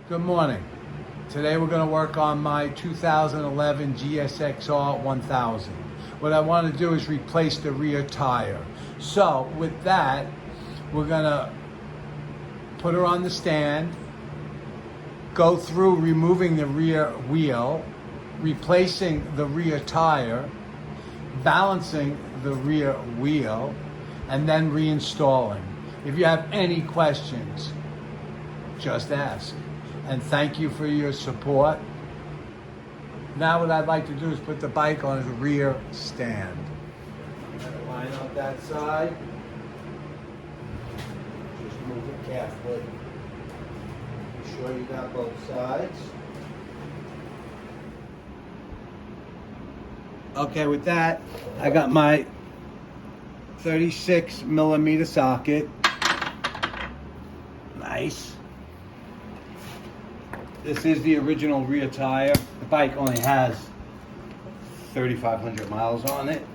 Good morning. Today we're going to work on my 2011 GSXR 1000. What I want to do is replace the rear tire. So with that, we're going to put her on the stand, go through removing the rear wheel, replacing the rear tire, balancing the rear wheel, and then reinstalling. If you have any questions, just ask. And thank you for your support. Now what I'd like to do is put the bike on its rear stand. Line up that side. Just move it carefully. Make sure you got both sides. Okay, with that, I got my 36 millimeter socket. Nice. This is the original rear tire. The bike only has 3,500 miles on it.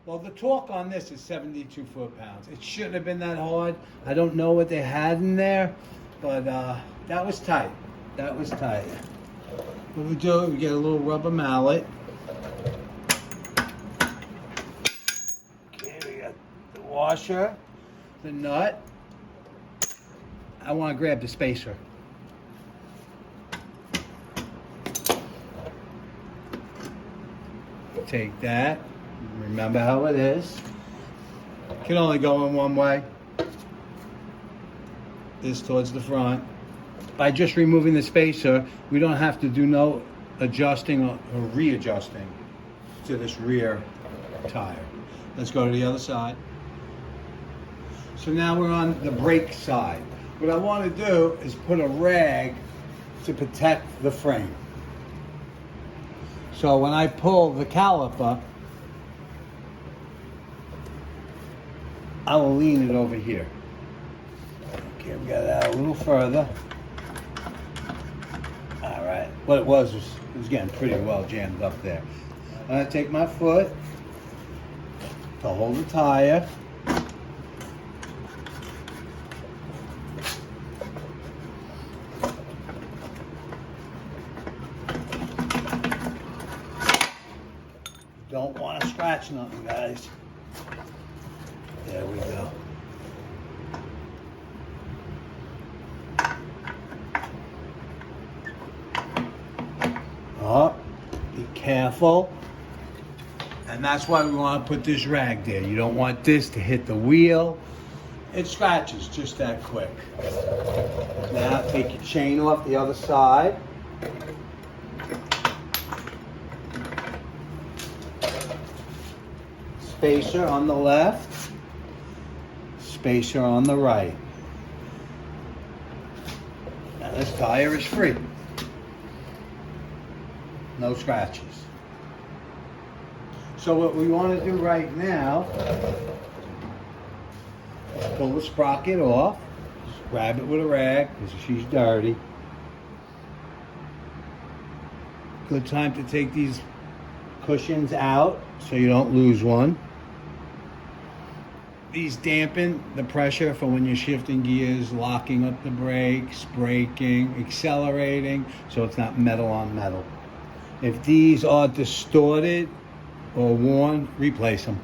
Well, the torque on this is 72 foot-pounds. It shouldn't have been that hard. I don't know what they had in there, but that was tight. That was tight. What we do, we get a little rubber mallet. Okay, we got the washer, the nut. I want to grab the spacer. Take that. Remember how it is. Can only go in one way. This towards the front. By just removing the spacer, we don't have to do no adjusting or readjusting to this rear tire. Let's go to the other side. So now we're on the brake side. What I want to do is put a rag to protect the frame. So when I pull the caliper, I will lean it over here. Okay, we got that a little further. All right, what it was getting pretty well jammed up there. I'm gonna take my foot to hold the tire. Don't want to scratch nothing, guys. There we go. Oh, be careful. And that's why we want to put this rag there. You don't want this to hit the wheel. It scratches just that quick. Now take your chain off the other side. Spacer on the left. Spacer on the right. Now this tire is free. No scratches. So what we want to do right now is pull the sprocket off. Just grab it with a rag because she's dirty. Good time to take these cushions out so you don't lose one. These dampen the pressure for when you're shifting gears, locking up the brakes, braking, accelerating, so it's not metal on metal. If these are distorted or worn, replace them.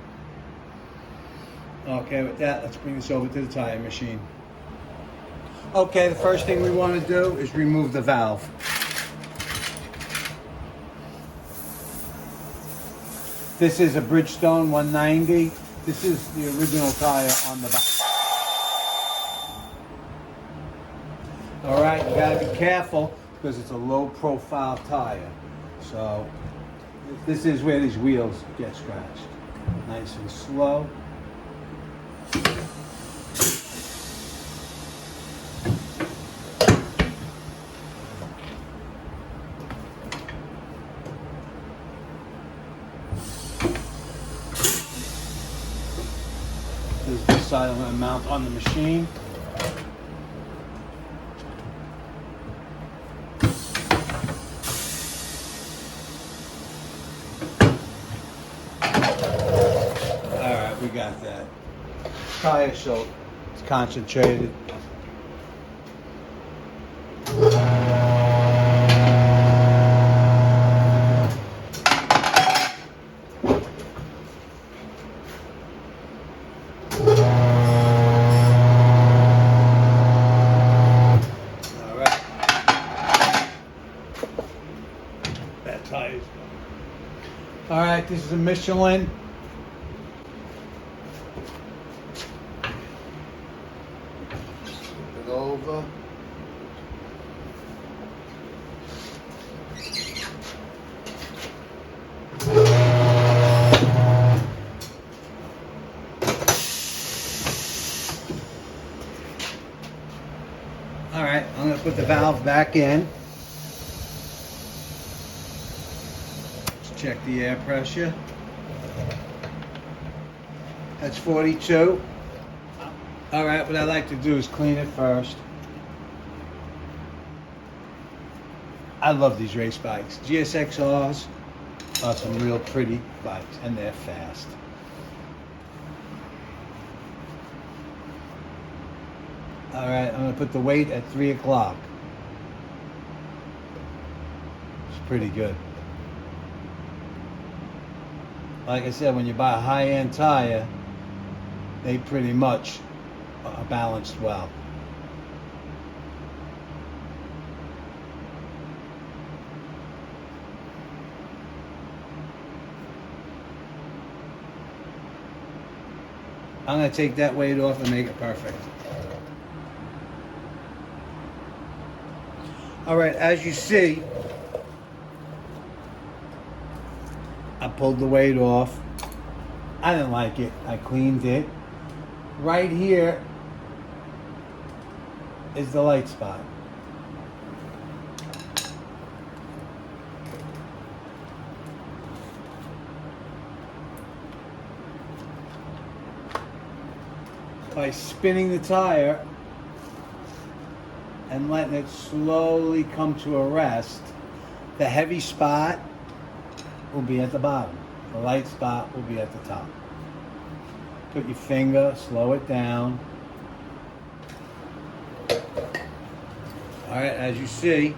Okay, with that, let's bring this over to the tire machine. Okay, the first thing we want to do is remove the valve. This is a Bridgestone 190. This is the original tire on the back. All right, you gotta be careful because it's a low profile tire. So this is where these wheels get scratched. Nice and slow. This is the side I'm going to mount on the machine. got that. Tire so it's concentrated. All right, this is a Michelin. Flip it over. All right, I'm going to put the valve back in. Check the air pressure. That's 42. All right, what I like to do is clean it first. I love these race bikes. GSXRs are some real pretty bikes, and they're fast. All right, I'm gonna put the weight at 3 o'clock. It's pretty good. Like I said, when you buy a high-end tire, they pretty much are balanced well. I'm going to take that weight off and make it perfect. All right, as you see, I pulled the weight off. I didn't like it. I cleaned it. Right here is the light spot. By spinning the tire and letting it slowly come to a rest, the heavy spot will be at the bottom. The light spot will be at the top. Put your finger, slow it down. All right, as you see,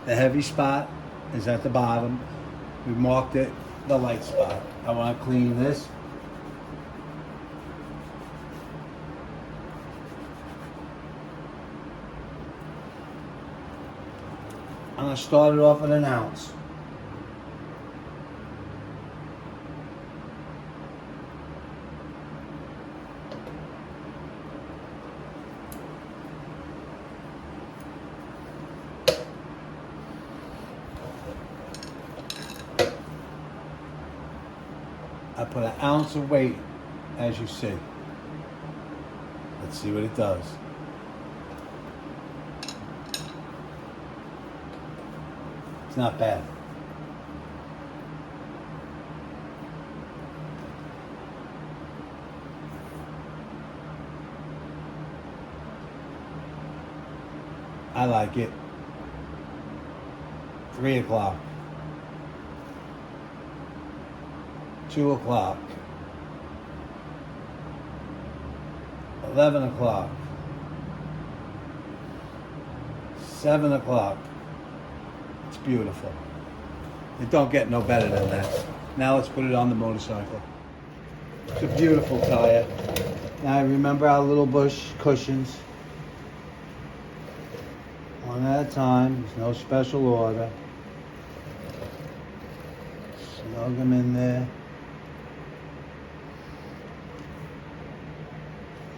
the heavy spot is at the bottom. We marked it, the light spot. I want to clean this. I'm going to start it off at 1 ounce. I put 1 ounce of weight, as you see. Let's see what it does. It's not bad. I like it. 3 o'clock. 2 o'clock. 11 o'clock. 7 o'clock. It's beautiful. It don't get no better than that. Now let's put it on the motorcycle. It's a beautiful tire. Now remember our little bush cushions. One at a time. There's no special order. Snug them in there.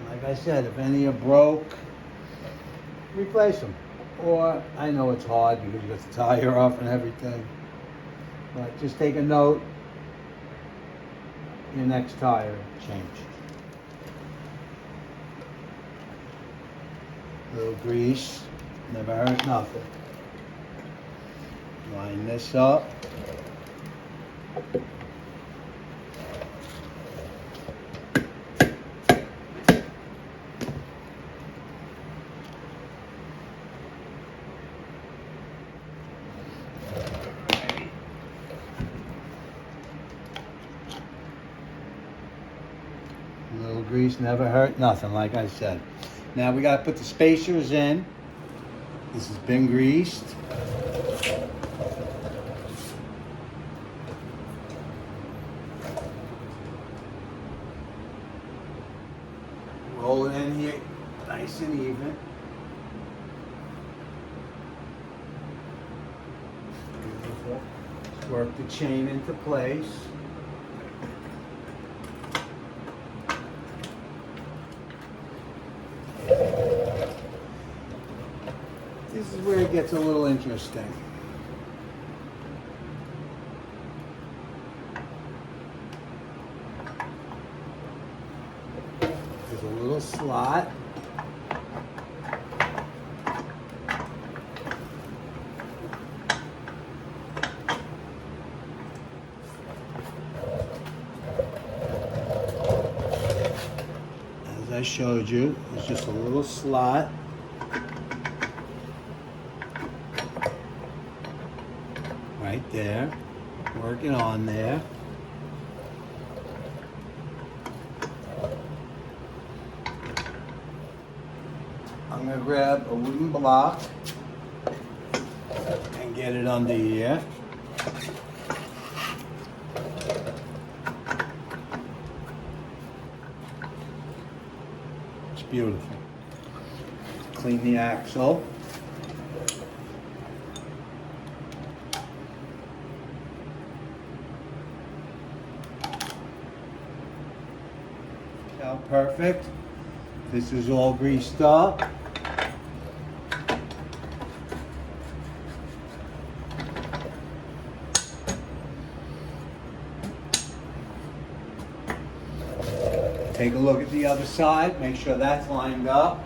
Like I said, if any are broke, replace them. Or, I know it's hard because you got the tire off and everything, but just take a note, your next tire change. A little grease, never hurt nothing. Line this up. grease, never hurt, nothing, like I said. Now we gotta put the spacers in. This has been greased. Roll it in here, nice and even. Beautiful. Work the chain into place. This is where it gets a little interesting. There's a little slot. As I showed you, there's just a little slot. Right there, working on there. I'm gonna grab a wooden block and get it under here. It's beautiful. Clean the axle. How perfect. This is all greased up. Take a look at the other side, make sure that's lined up.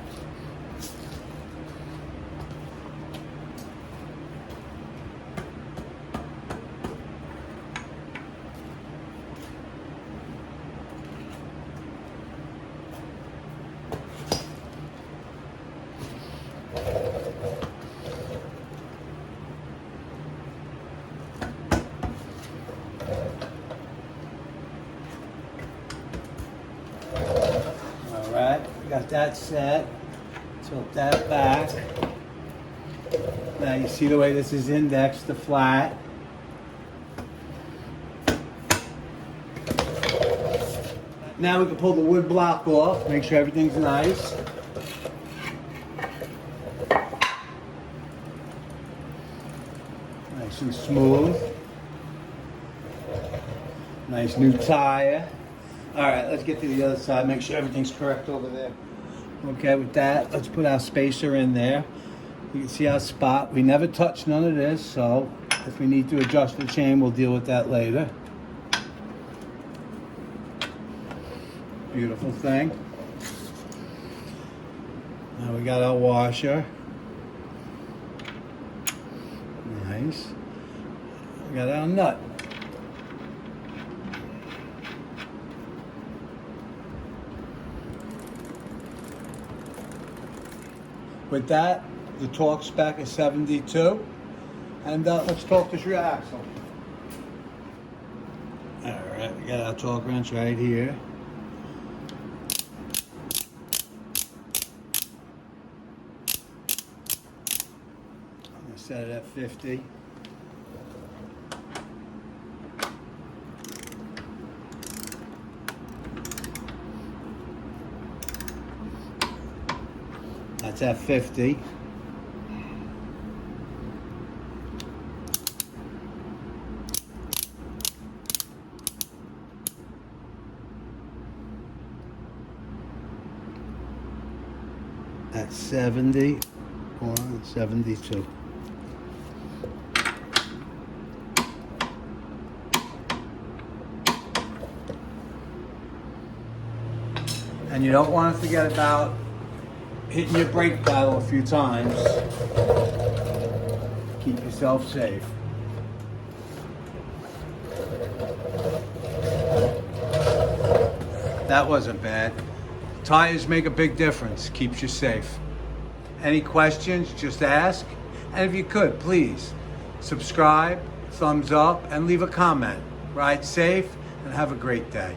Alright, got that set. Tilt that back. Now you see the way this is indexed to flat. Now we can pull the wood block off, make sure everything's nice. Nice and smooth. Nice new tire. All right, let's get to the other side, make sure everything's correct over there. Okay, with that, let's put our spacer in there. You can see our spot. We never touch none of this, so if we need to adjust the chain, we'll deal with that later. Beautiful thing. Now we got our washer. Nice. We got our nut. With that, the torque spec is 72. And let's talk this rear axle. All right, we got our torque wrench right here. I'm gonna set it at 50. That's at 50. At 70 or 72. And you don't want to forget about hitting your brake pedal a few times. Keep yourself safe. That wasn't bad. Tires make a big difference. Keeps you safe. Any questions, just ask. And if you could, please subscribe, thumbs up, and leave a comment. Ride safe and have a great day.